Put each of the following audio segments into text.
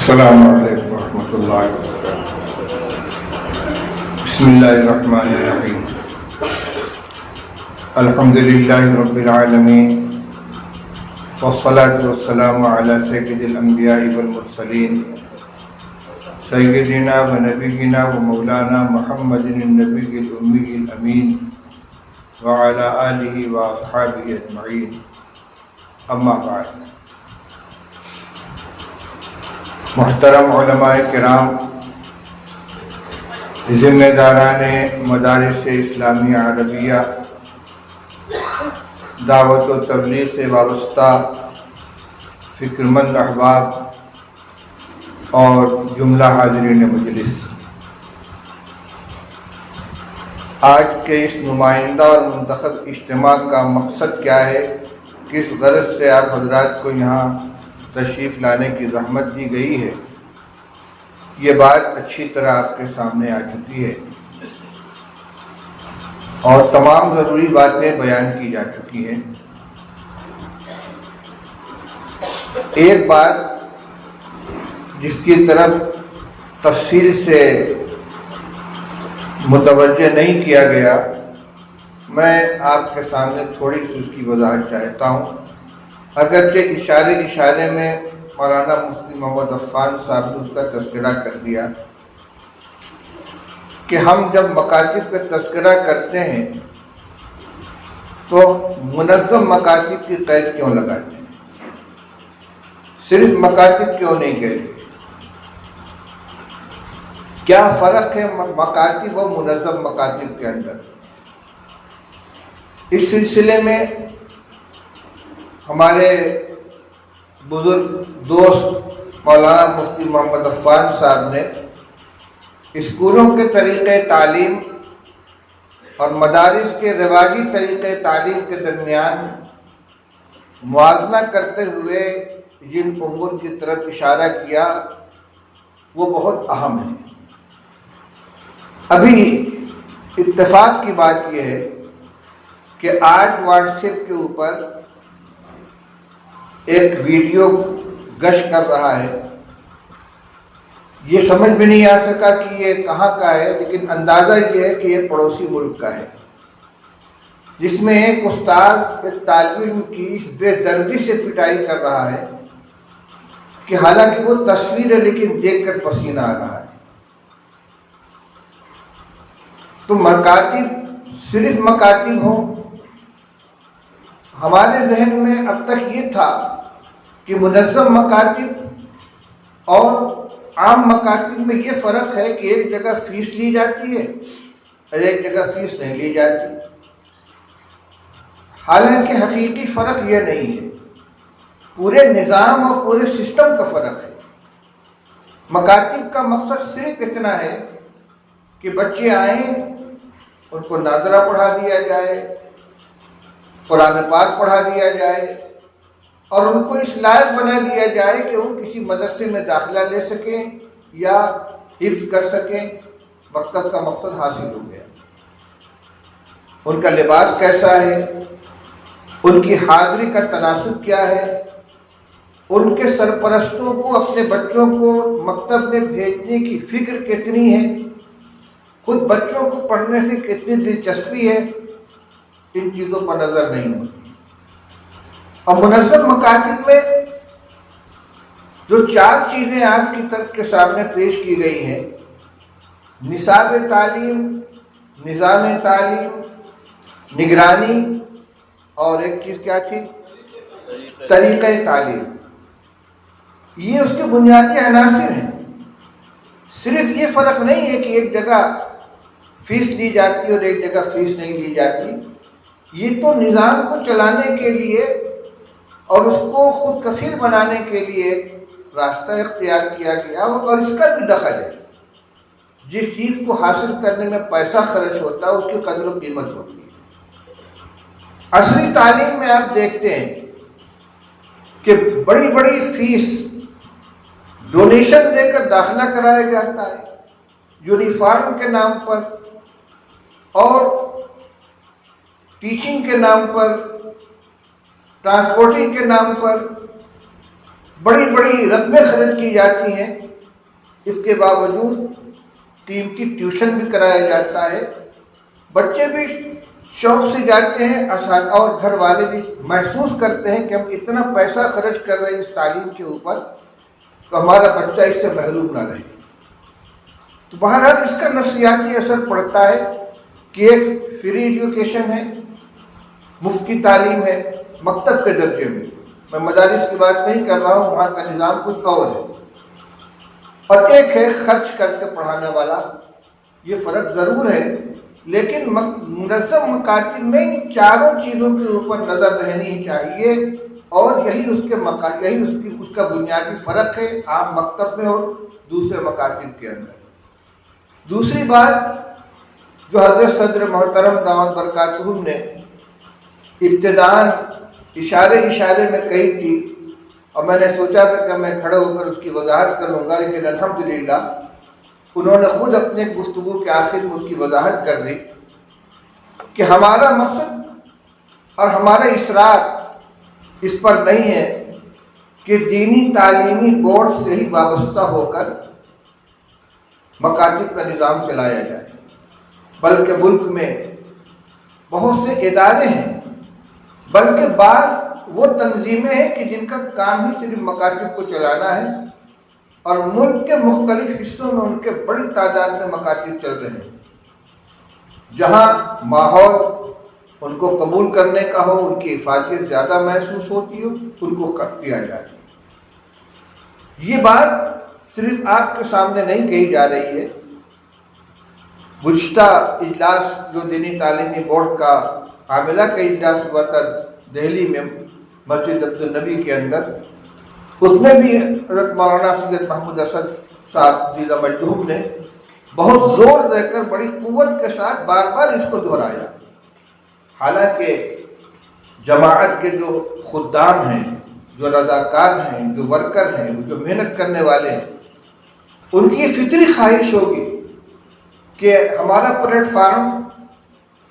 السلام علیکم ورحمۃ اللہ وبرکاتہ۔ بسم اللہ الرحمن الرحیم۔ الحمد للہ رب العالمین والصلاة والسلام علی سید الانبیاء والمرسلین سیدنا و نبینا و مولانا محمد النبی الامی الامین وعلی آلہ و اصحابہ اجمعین، اما بعد۔ محترم علماء کرام، ذمہ داران مدارس اسلامیہ عربیہ، دعوت و تبلیغ سے وابستہ فکرمند احباب اور جملہ حاضرین مجلس، آج کے اس نمائندہ اور منتخب اجتماع کا مقصد کیا ہے، کس غرض سے آپ حضرات کو یہاں تشریف لانے کی زحمت دی گئی ہے، یہ بات اچھی طرح آپ کے سامنے آ چکی ہے اور تمام ضروری باتیں بیان کی جا چکی ہیں۔ ایک بات جس کی طرف تفصیل سے متوجہ نہیں کیا گیا، میں آپ کے سامنے تھوڑی سی اس کی وضاحت چاہتا ہوں، اگرچہ اشارے میں مولانا مفتی محمد عفان صاحب نے اس کا تذکرہ کر دیا کہ ہم جب مکاتب کا تذکرہ کرتے ہیں تو منظم مکاتب کی قید کیوں لگاتے ہیں، صرف مکاتب کیوں نہیں کہتے؟ کیا فرق ہے مکاتب و منظم مکاتب کے اندر؟ اس سلسلے میں ہمارے بزرگ دوست مولانا مفتی محمد عفان صاحب نے اسکولوں کے طریقہ تعلیم اور مدارس کے رواجی طریقہ تعلیم کے درمیان موازنہ کرتے ہوئے جن امور کی طرف اشارہ کیا وہ بہت اہم ہے۔ ابھی اتفاق کی بات یہ ہے کہ آج واٹس ایپ کے اوپر ایک ویڈیو گشت کر رہا ہے، یہ سمجھ میں نہیں آ سکا کہ یہ کہاں کا ہے، لیکن اندازہ یہ ہے کہ یہ پڑوسی ملک کا ہے، جس میں ایک استاد ایک طالب علم کی اس بے دردی سے پٹائی کر رہا ہے کہ حالانکہ وہ تصویر ہے لیکن دیکھ کر پسینہ آ رہا ہے۔ تو مکاتب صرف مکاتب ہوں، ہمارے ذہن میں اب تک یہ تھا کہ منظم مکاتب اور عام مکاتب میں یہ فرق ہے کہ ایک جگہ فیس لی جاتی ہے اور ایک جگہ فیس نہیں لی جاتی، حالانکہ حقیقی فرق یہ نہیں ہے، پورے نظام اور پورے سسٹم کا فرق ہے۔ مکاتب کا مقصد صرف اتنا ہے کہ بچے آئیں، ان کو ناظرہ پڑھا دیا جائے، قرآن پاک پڑھا دیا جائے اور ان کو اس لائق بنا دیا جائے کہ وہ کسی مدرسے میں داخلہ لے سکیں یا حفظ کر سکیں، مکتب کا مقصد حاصل ہو گیا۔ ان کا لباس کیسا ہے، ان کی حاضری کا تناسب کیا ہے، ان کے سرپرستوں کو اپنے بچوں کو مکتب میں بھیجنے کی فکر کتنی ہے، خود بچوں کو پڑھنے سے کتنی دلچسپی ہے، ان چیزوں پر نظر نہیں ہوتی۔ اور منظم مکاتب میں جو چار چیزیں آپ کی طرف کے سامنے پیش کی گئی ہیں، نصاب تعلیم، نظام تعلیم، نگرانی اور ایک چیز کیا تھی؟ طریقہ تعلیم، یہ اس کے بنیادی عناصر ہیں۔ صرف یہ فرق نہیں ہے کہ ایک جگہ فیس لی جاتی اور ایک جگہ فیس نہیں لی جاتی، یہ تو نظام کو چلانے کے لیے اور اس کو خود کفیل بنانے کے لیے راستہ اختیار کیا گیا، اور اس کا بھی دخل ہے۔ جس چیز کو حاصل کرنے میں پیسہ خرچ ہوتا ہے اس کی قدر و قیمت ہوتی ہے۔ عصری تعلیم میں آپ دیکھتے ہیں کہ بڑی بڑی فیس ڈونیشن دے کر داخلہ کرایا جاتا ہے، یونیفارم کے نام پر اور ٹیچنگ کے نام پر، ٹرانسپورٹنگ کے نام پر، بڑی بڑی رقمیں خرچ کی جاتی ہیں، اس کے باوجود قیمتی ٹیوشن بھی کرایا جاتا ہے، بچے بھی شوق سے جاتے ہیں، اساتذہ اور گھر والے بھی محسوس کرتے ہیں کہ ہم اتنا پیسہ خرچ کر رہے ہیں اس تعلیم کے اوپر، تو ہمارا بچہ اس سے محروم نہ رہے۔ تو بہرحال اس کا نفسیاتی اثر پڑتا ہے کہ ایک فری ایجوکیشن ہے، مفت کی تعلیم ہے مکتب کے درجے میں مدارس کی بات نہیں کر رہا ہوں، وہاں کا نظام کچھ اور ہے، اور ایک ہے خرچ کر کے پڑھانے والا۔ یہ فرق ضرور ہے، لیکن منظم مکاتب میں ان چاروں چیزوں کے اوپر نظر رہنی چاہیے، اور یہی اس کا بنیادی فرق ہے عام مکتب میں اور دوسرے مکاتب کے اندر۔ دوسری بات جو حضرت صدر محترم دامت برکاتہم نے ابتداءً اشارے میں کہی تھی، اور میں نے سوچا تھا کہ میں کھڑا ہو کر اس کی وضاحت کروں گا، لیکن الحمدللہ انہوں نے خود اپنے گفتگو کے آخر میں اس کی وضاحت کر دی کہ ہمارا مقصد اور ہمارا اصرار اس پر نہیں ہے کہ دینی تعلیمی بورڈ سے ہی وابستہ ہو کر مکاتب کا نظام چلایا جائے، بلکہ ملک میں بہت سے ادارے ہیں، بلکہ بعض وہ تنظیمیں ہیں کہ جن کا کام ہی صرف مکاتب کو چلانا ہے، اور ملک کے مختلف حصوں میں ان کے بڑی تعداد میں مکاتب چل رہے ہیں، جہاں ماحول ان کو قبول کرنے کا ہو، ان کی افادیت زیادہ محسوس ہوتی ہو، ان کو کر دیا جائے۔ یہ بات صرف آپ کے سامنے نہیں کہی جا رہی ہے، گزشتہ اجلاس جو دینی تعلیمی بورڈ کا عاملہ کا اجلاس ہوا تھا دہلی میں مسجد عبدالنبی کے اندر، اس میں بھی حضرت مولانا سید محمود اسد صاحب جیزہ مجدوم نے بہت زور دے کر بڑی قوت کے ساتھ بار بار اس کو دہرایا۔ حالانکہ جماعت کے جو خدام ہیں، جو رضاکار ہیں، جو ورکر ہیں، جو محنت کرنے والے ہیں، ان کی فطری خواہش ہوگی کہ ہمارا پلیٹ فارم،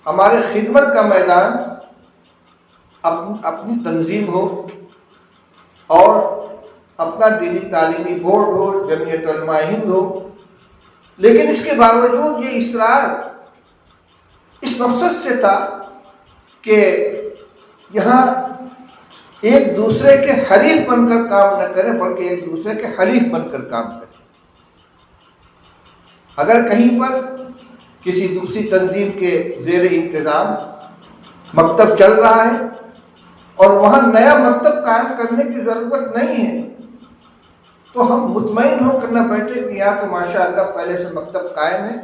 ہمارے خدمت کا میدان اپنی تنظیم ہو، اور اپنا دینی تعلیمی بورڈ ہو، جمعیت علماء ہند ہو، لیکن اس کے باوجود یہ اصرار اس مقصد سے تھا کہ یہاں ایک دوسرے کے حریف بن کر کام نہ کریں، بلکہ ایک دوسرے کے حلیف بن کر کام کریں۔ اگر کہیں پر کسی دوسری تنظیم کے زیر انتظام مکتب چل رہا ہے اور وہاں نیا مکتب قائم کرنے کی ضرورت نہیں ہے، تو ہم مطمئن ہو کر نہ بیٹھے کہ یہاں تو ماشاء اللہ پہلے سے مکتب قائم ہے،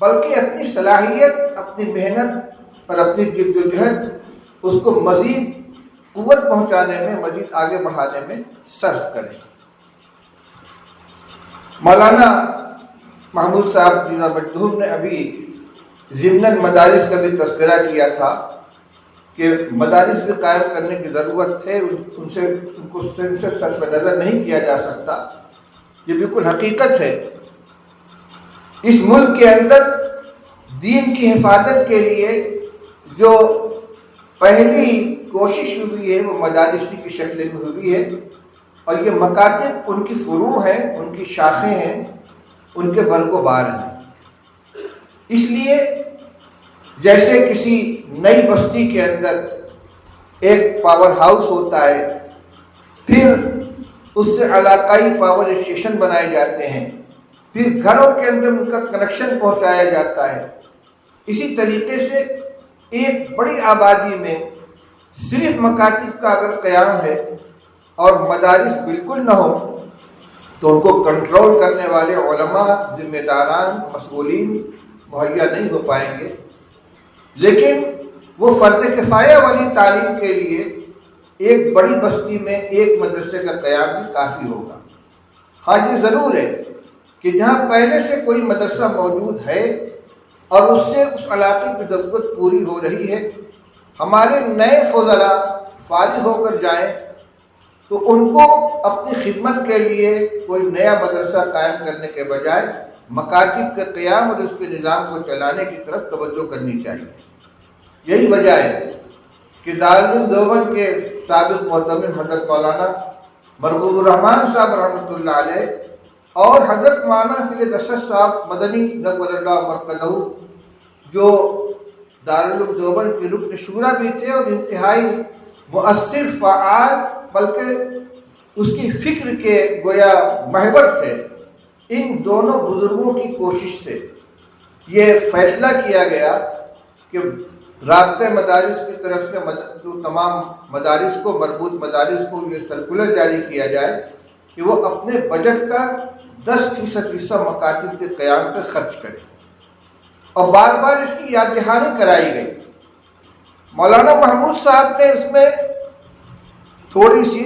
بلکہ اپنی صلاحیت، اپنی محنت اور اپنی جد و جہد اس کو مزید قوت پہنچانے میں، مزید آگے بڑھانے میں صرف کریں۔ مولانا محمود صاحب جیزہ مجدوم نے ابھی ضمناً مدارس کا بھی تذکرہ کیا تھا کہ مدارس بھی قائم کرنے کی ضرورت ہے، ان کو صرف نظر نہیں کیا جا سکتا۔ یہ بالکل حقیقت ہے۔ اس ملک کے اندر دین کی حفاظت کے لیے جو پہلی کوشش ہوئی ہے وہ مدارس کی شکل میں ہوئی ہے، اور یہ مکاتب ان کی فروع ہیں، ان کی شاخیں ہیں، ان کے برگ و بار ہیں۔ اس لیے جیسے کسی نئی بستی کے اندر ایک پاور ہاؤس ہوتا ہے، پھر اس سے علاقائی پاور اسٹیشن بنائے جاتے ہیں، پھر گھروں کے اندر ان کا کنیکشن پہنچایا جاتا ہے، اسی طریقے سے ایک بڑی آبادی میں صرف مکاتب کا اگر قیام ہے اور مدارس بالکل نہ ہو، تو ان کو کنٹرول کرنے والے علماء، ذمہ داران، مسئولین مہیا نہیں ہو پائیں گے۔ لیکن وہ فرض کفایہ والی تعلیم کے لیے ایک بڑی بستی میں ایک مدرسے کا قیام بھی کافی ہوگا۔ ہاں یہ ضرور ہے کہ جہاں پہلے سے کوئی مدرسہ موجود ہے اور اس سے اس علاقے کی ضرورت پوری ہو رہی ہے، ہمارے نئے فضلاء فارغ ہو کر جائیں تو ان کو اپنی خدمت کے لیے کوئی نیا مدرسہ قائم کرنے کے بجائے مکاتب کے قیام اور اس کے نظام کو چلانے کی طرف توجہ کرنی چاہیے۔ یہی وجہ ہے کہ دارالعلوم دیوبند کے سابق معتمد حضرت مولانا مرغوب الرحمان صاحب رحمۃ اللہ علیہ اور حضرت مولانا سید اشرف صاحب مدنی نور اللہ مرکزہ جو دارالعلوم دیوبند کے رکن شورا بھی تھے اور انتہائی مؤثر فعال بلکہ اس کی فکر کے گویا محور تھے، ان دونوں بزرگوں کی کوشش سے یہ فیصلہ کیا گیا کہ رابطہ مدارس کی طرف سے جو تمام مدارس کو، مربوط مدارس کو یہ سرکولر جاری کیا جائے کہ وہ اپنے بجٹ کا 10% حصہ مکاتب کے قیام پہ خرچ کرے، اور بار بار اس کی یاد دہانی کرائی گئی۔ مولانا محمود صاحب نے اس میں تھوڑی سی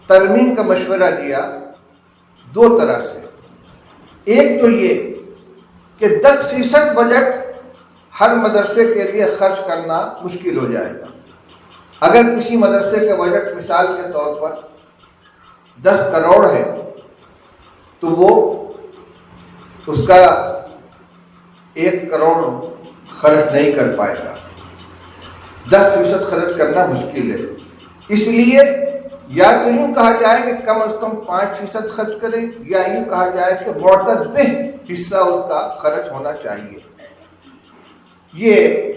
ترمیم کا مشورہ دیا دو طرح سے۔ ایک تو یہ کہ 10% بجٹ ہر مدرسے کے لیے خرچ کرنا مشکل ہو جائے گا۔ اگر کسی مدرسے کا بجٹ مثال کے طور پر 10 کروڑ ہے تو وہ اس کا 1 کروڑ خرچ نہیں کر پائے گا، 10% خرچ کرنا مشکل ہے۔ اس لیے یا تو یوں کہا جائے کہ کم از کم 5% خرچ کرے، یا یوں کہا جائے کہ معتدل حصہ اس کا خرچ ہونا چاہیے۔ یہ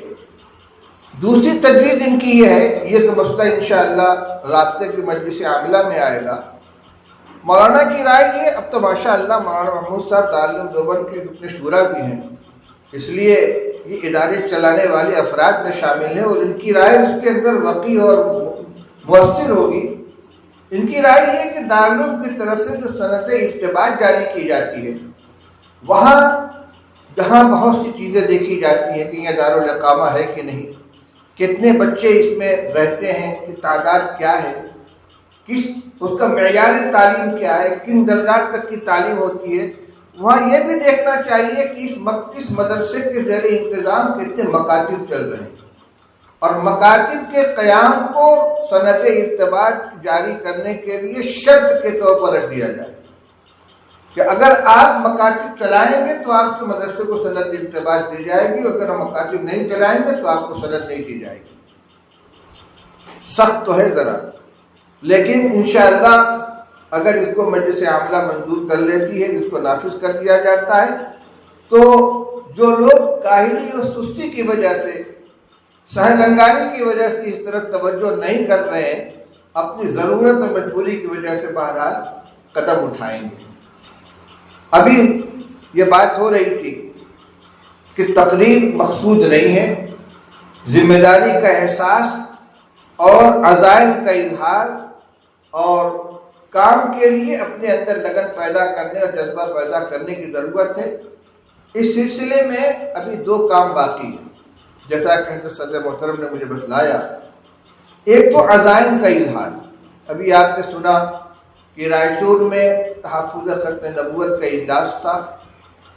دوسری تجویز ان کی یہ ہے، یہ تو مسئلہ انشاءاللہ رابطے کی مجلس عاملہ میں آئے گا۔ مولانا کی رائے یہ، اب تو ماشاءاللہ مولانا محمود صاحب دارالعلوم دیوبند کے رکن شورا بھی ہیں، اس لیے یہ ادارے چلانے والے افراد میں شامل ہیں اور ان کی رائے اس کے اندر وقی اور مؤثر ہوگی۔ ان کی رائے یہ کہ دارالعلوم کی طرف سے جو سند اجتباط جاری کی جاتی ہے، وہاں جہاں بہت سی چیزیں دیکھی جاتی ہیں کہ یہ دارالاقامہ ہے کہ نہیں، کتنے بچے اس میں رہتے ہیں، کہ تعداد کیا ہے، کس اس کا معیار تعلیم کیا ہے، کن درجات تک کی تعلیم ہوتی ہے، وہاں یہ بھی دیکھنا چاہیے کہ اس مدرسے کے زیر انتظام کتنے مکاتب چل رہے ہیں، اور مکاتب کے قیام کو سند ارتباط جاری کرنے کے لیے شرط کے طور پر رکھ دیا جائے کہ اگر آپ مکاتب چلائیں گے تو آپ کے مدرسے کو سند ارتباط دی جائے گی، اگر ہم مکاتب نہیں چلائیں گے تو آپ کو سند نہیں دی جائے گی۔ سخت تو ہے ذرا، لیکن انشاءاللہ اگر اس کو مجلس عاملہ منظور کر لیتی ہے، اس کو نافذ کر دیا جاتا ہے، تو جو لوگ کاہلی اور سستی کی وجہ سے، سہل انگاری کی وجہ سے اس طرف توجہ نہیں کر رہے ہیں، اپنی ضرورت اور مجبوری کی وجہ سے بہرحال قدم اٹھائیں گے۔ ابھی یہ بات ہو رہی تھی کہ تقریر مقصود نہیں ہے، ذمہ داری کا احساس اور عزائم کا اظہار اور کام کے لیے اپنے اندر لگن پیدا کرنے اور جذبہ پیدا کرنے کی ضرورت ہے۔ اس سلسلے میں ابھی 2 کام باقی ہیں، جیسا کہ صدر محترم نے مجھے بتلایا۔ ایک تو عزائم کا اظہار، ابھی آپ نے سنا کہ رائچور میں تحفظ ختم نبوت کا اجلاس تھا،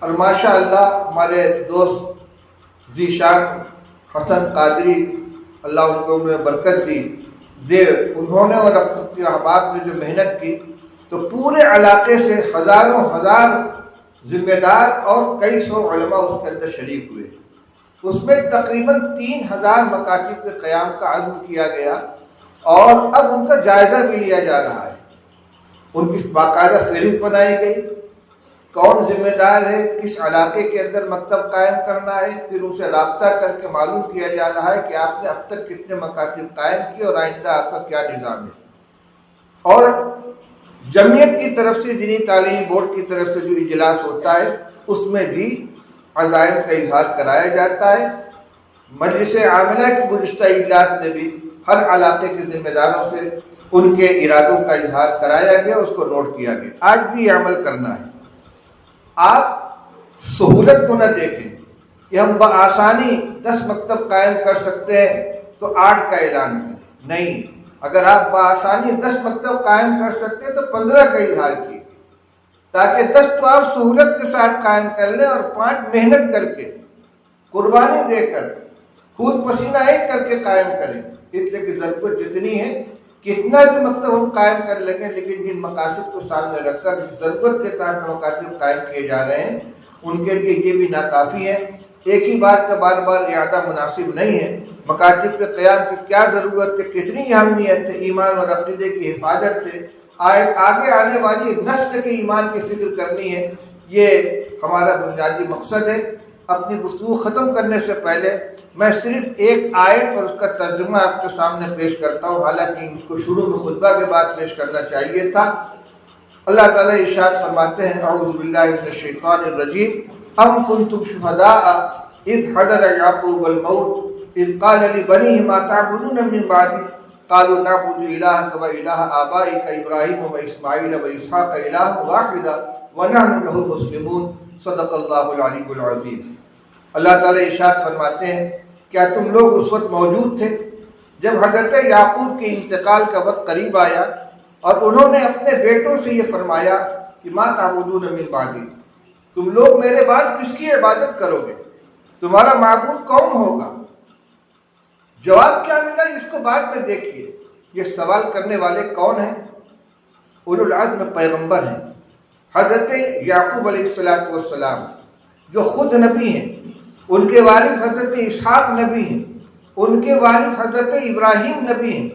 اور ماشاءاللہ ہمارے دوست ذیشان حسن قادری، اللہ ان کو انہوں نے برکت دی، انہوں نے اور اپنے احباب نے جو محنت کی، تو پورے علاقے سے ہزاروں ہزار ذمہ دار اور کئی سو علماء اس کے اندر شریک ہوئے۔ اس میں تقریباً 3000 مکاتب کے قیام کا عزم کیا گیا، اور اب ان کا جائزہ بھی لیا جا رہا ہے۔ ان کی باقاعدہ فہرست بنائی گئی، کون ذمہ دار ہے، کس علاقے کے اندر مکتب قائم کرنا ہے، پھر ان سے رابطہ کر کے معلوم کیا جا رہا ہے کہ آپ نے اب تک کتنے مکاتب قائم کیے اور آئندہ آپ کا کیا نظام ہے۔ اور جمعیت کی طرف سے، دینی تعلیمی بورڈ کی طرف سے جو اجلاس ہوتا ہے، اس میں بھی عزائم کا اظہار کرایا جاتا ہے۔ مجلس عاملہ کے گزشتہ اجلاس نے بھی ہر علاقے کے ذمہ داروں سے ان کے ارادوں کا اظہار کرایا گیا، اس کو نوٹ کیا گیا۔ آج بھی یہ عمل کرنا ہے۔ آپ سہولت کو نہ دیکھیں کہ ہم بآسانی 10 مکتب قائم کر سکتے ہیں تو 8 کا اعلان کریں، نہیں، اگر آپ بآسانی 10 مکتب قائم کر سکتے ہیں تو 15 کا اظہار کیجیے، تاکہ 10 تو آپ سہولت کے ساتھ قائم کر لیں اور 5 محنت کر کے، قربانی دے کر، خون پسینہ ایک کر کے قائم کریں۔ اس لیے کہ ضرورت جتنی ہے، کتنا بھی مکتب ہم قائم کر لیں گے، لیکن جن مقاصد کو سامنے رکھ کر ضرورت کے تحت مکاتب قائم کیے جا رہے ہیں، ان کے لیے یہ بھی ناکافی ہے۔ ایک ہی بات کا بار بار اعادہ مناسب نہیں ہے۔ مکاتب کے قیام کی کیا ضرورت ہے، کتنی اہمیت ہے، ایمان اور عقیدے کی حفاظت ہے، آگے آنے والی نسل کے ایمان کی فکر کرنی ہے، یہ ہمارا بنیادی مقصد ہے۔ اپنی گفتگو ختم کرنے سے پہلے میں صرف ایک آیت اور اس کا ترجمہ آپ کے سامنے پیش کرتا ہوں، حالانکہ اس کو شروع میں خطبہ کے بعد پیش کرنا چاہیے تھا۔ اللہ تعالیٰ ارشاد فرماتے ہیں، اعوذ باللہ من الشیطان الرجیم، ام کنتم شہداء اذ حضر یعقوب الموت اذ قال لبنیہ ما تعبدون من بعدی قالوا نعبد الہک و الہ آبائک ابراہیم و اسماعیل و اسحاق الہ واحدا ونحن له مسلمون، صدق اللہ العلی العظیم۔ اللہ تعالیٰ ارشاد فرماتے ہیں، کیا تم لوگ اس وقت موجود تھے جب حضرت یعقوب کے انتقال کا وقت قریب آیا اور انہوں نے اپنے بیٹوں سے یہ فرمایا کہ ما تعبدون من بعدی، تم لوگ میرے بعد کس کی عبادت کرو گے، تمہارا معبود کون ہوگا؟ جواب کیا ملا اس کو بعد میں دیکھیے۔ یہ سوال کرنے والے کون ہیں؟ اولو العزم پیغمبر ہیں، حضرت یعقوب علیہ السلام جو خود نبی ہیں، ان کے والد حضرت اسحاق نبی ہیں، ان کے والد حضرت ابراہیم نبی ہیں،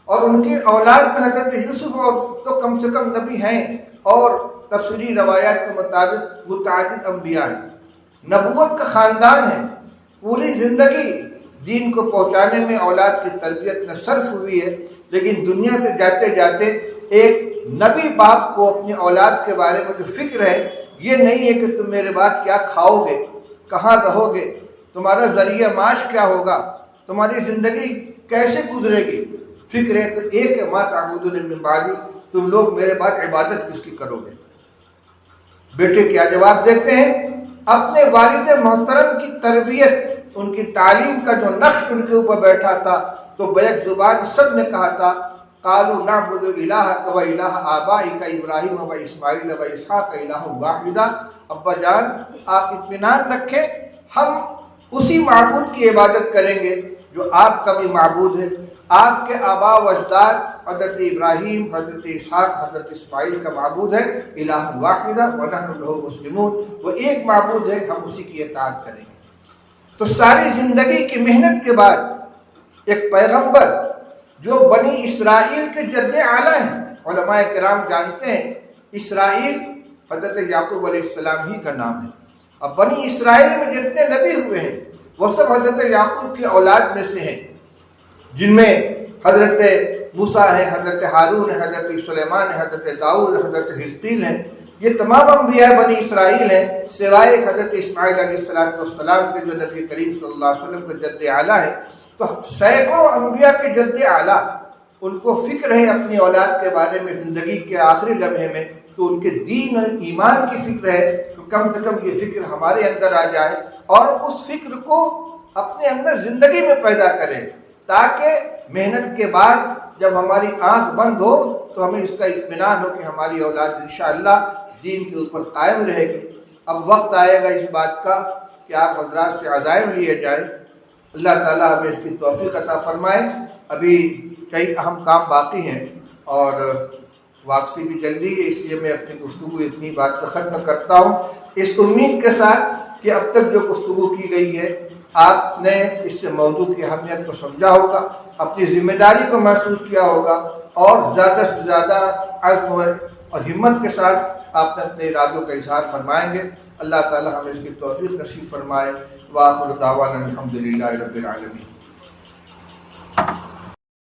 اور ان کی اولاد میں حضرت یوسف اور تو کم سے کم نبی ہیں، اور تفسیری روایات کے مطابق متعدد انبیاء ہیں۔ نبوت کا خاندان ہے، پوری زندگی دین کو پہنچانے میں اولاد کی تربیت میں صرف ہوئی ہے، لیکن دنیا سے جاتے جاتے ایک نبی باپ کو اپنی اولاد کے بارے میں جو فکر ہے یہ نہیں ہے کہ تم میرے بعد کیا کھاؤ گے، کہاں رہو گے، تمہارا ذریعہ معاش کیا ہوگا، تمہاری زندگی کیسے گزرے گی۔ فکر ہے تو ایک ہے، ما تعبدون من بعدی، تم لوگ میرے بعد عبادت کس کی کرو گے۔ بیٹے کیا جواب دیتے ہیں؟ اپنے والد محترم کی تربیت، ان کی تعلیم کا جو نقش ان کے اوپر بیٹھا تھا تو بیک زبان سب نے کہا تھا، قالوا نعبد الہک و الہ آبائک ابراہیم و اسماعیل و اسحاق الہ واحدا، ابا جان آپ اطمینان رکھیں، ہم اسی معبود کی عبادت کریں گے جو آپ کا بھی معبود ہے، آپ کے آباء و اجداد حضرت ابراہیم، حضرت اسحاق، حضرت اسماعیل کا معبود ہے الہ واحدا ونحن له مسلمون، وہ ایک معبود ہے، ہم اسی کی اطاعت کریں گے۔ تو ساری زندگی کی محنت کے بعد ایک پیغمبر جو بنی اسرائیل کے جد اعلیٰ ہیں، علماء کرام جانتے ہیں اسرائیل حضرت یعقوب علیہ السلام ہی کا نام ہے، اب بنی اسرائیل میں جتنے نبی ہوئے ہیں وہ سب حضرت یعقوب کی اولاد میں سے ہیں، جن میں حضرت موسیٰ ہے، حضرت ہارون ہے، حضرت سلیمان ہے، حضرت داؤد، حضرت حزقیل ہیں، یہ تمام انبیاء بنی اسرائیل ہیں، سوائے حضرت اسماعیل علیہ السلام کے جو نبی کریم صلی اللہ علیہ وسلم کے جد اعلیٰ ہے۔ تو سینکڑوں انبیاء کے جد اعلیٰ، ان کو فکر ہے اپنی اولاد کے بارے میں زندگی کے آخری لمحے میں، تو ان کے دین اور ایمان کی فکر ہے، تو کم سے کم یہ فکر ہمارے اندر آ جائے اور اس فکر کو اپنے اندر زندگی میں پیدا کریں، تاکہ محنت کے بعد جب ہماری آنکھ بند ہو تو ہمیں اس کا اطمینان ہو کہ ہماری اولاد انشاءاللہ دین کے اوپر قائم رہے گی۔ اب وقت آئے گا اس بات کا کہ آپ حضرات سے عزائم لیے جائے، اللہ تعالیٰ ہمیں اس کی توفیق عطا فرمائے۔ ابھی کئی اہم کام باقی ہیں اور واپسی بھی جلدی ہے، اس لیے میں اپنی گفتگو اتنی بات پہ ختم کرتا ہوں، اس امید کے ساتھ کہ اب تک جو گفتگو کی گئی ہے آپ نے اس سے موضوع کی اہمیت کو سمجھا ہوگا، اپنی ذمہ داری کو محسوس کیا ہوگا، اور زیادہ سے زیادہ عزم اور ہمت کے ساتھ آپ نے اپنے ارادوں کا اظہار فرمائیں گے۔ اللہ تعالی ہمیں اس کی توفیق نصیب فرمائے۔ وآخر دعوانا الحمدللہ رب العالمین۔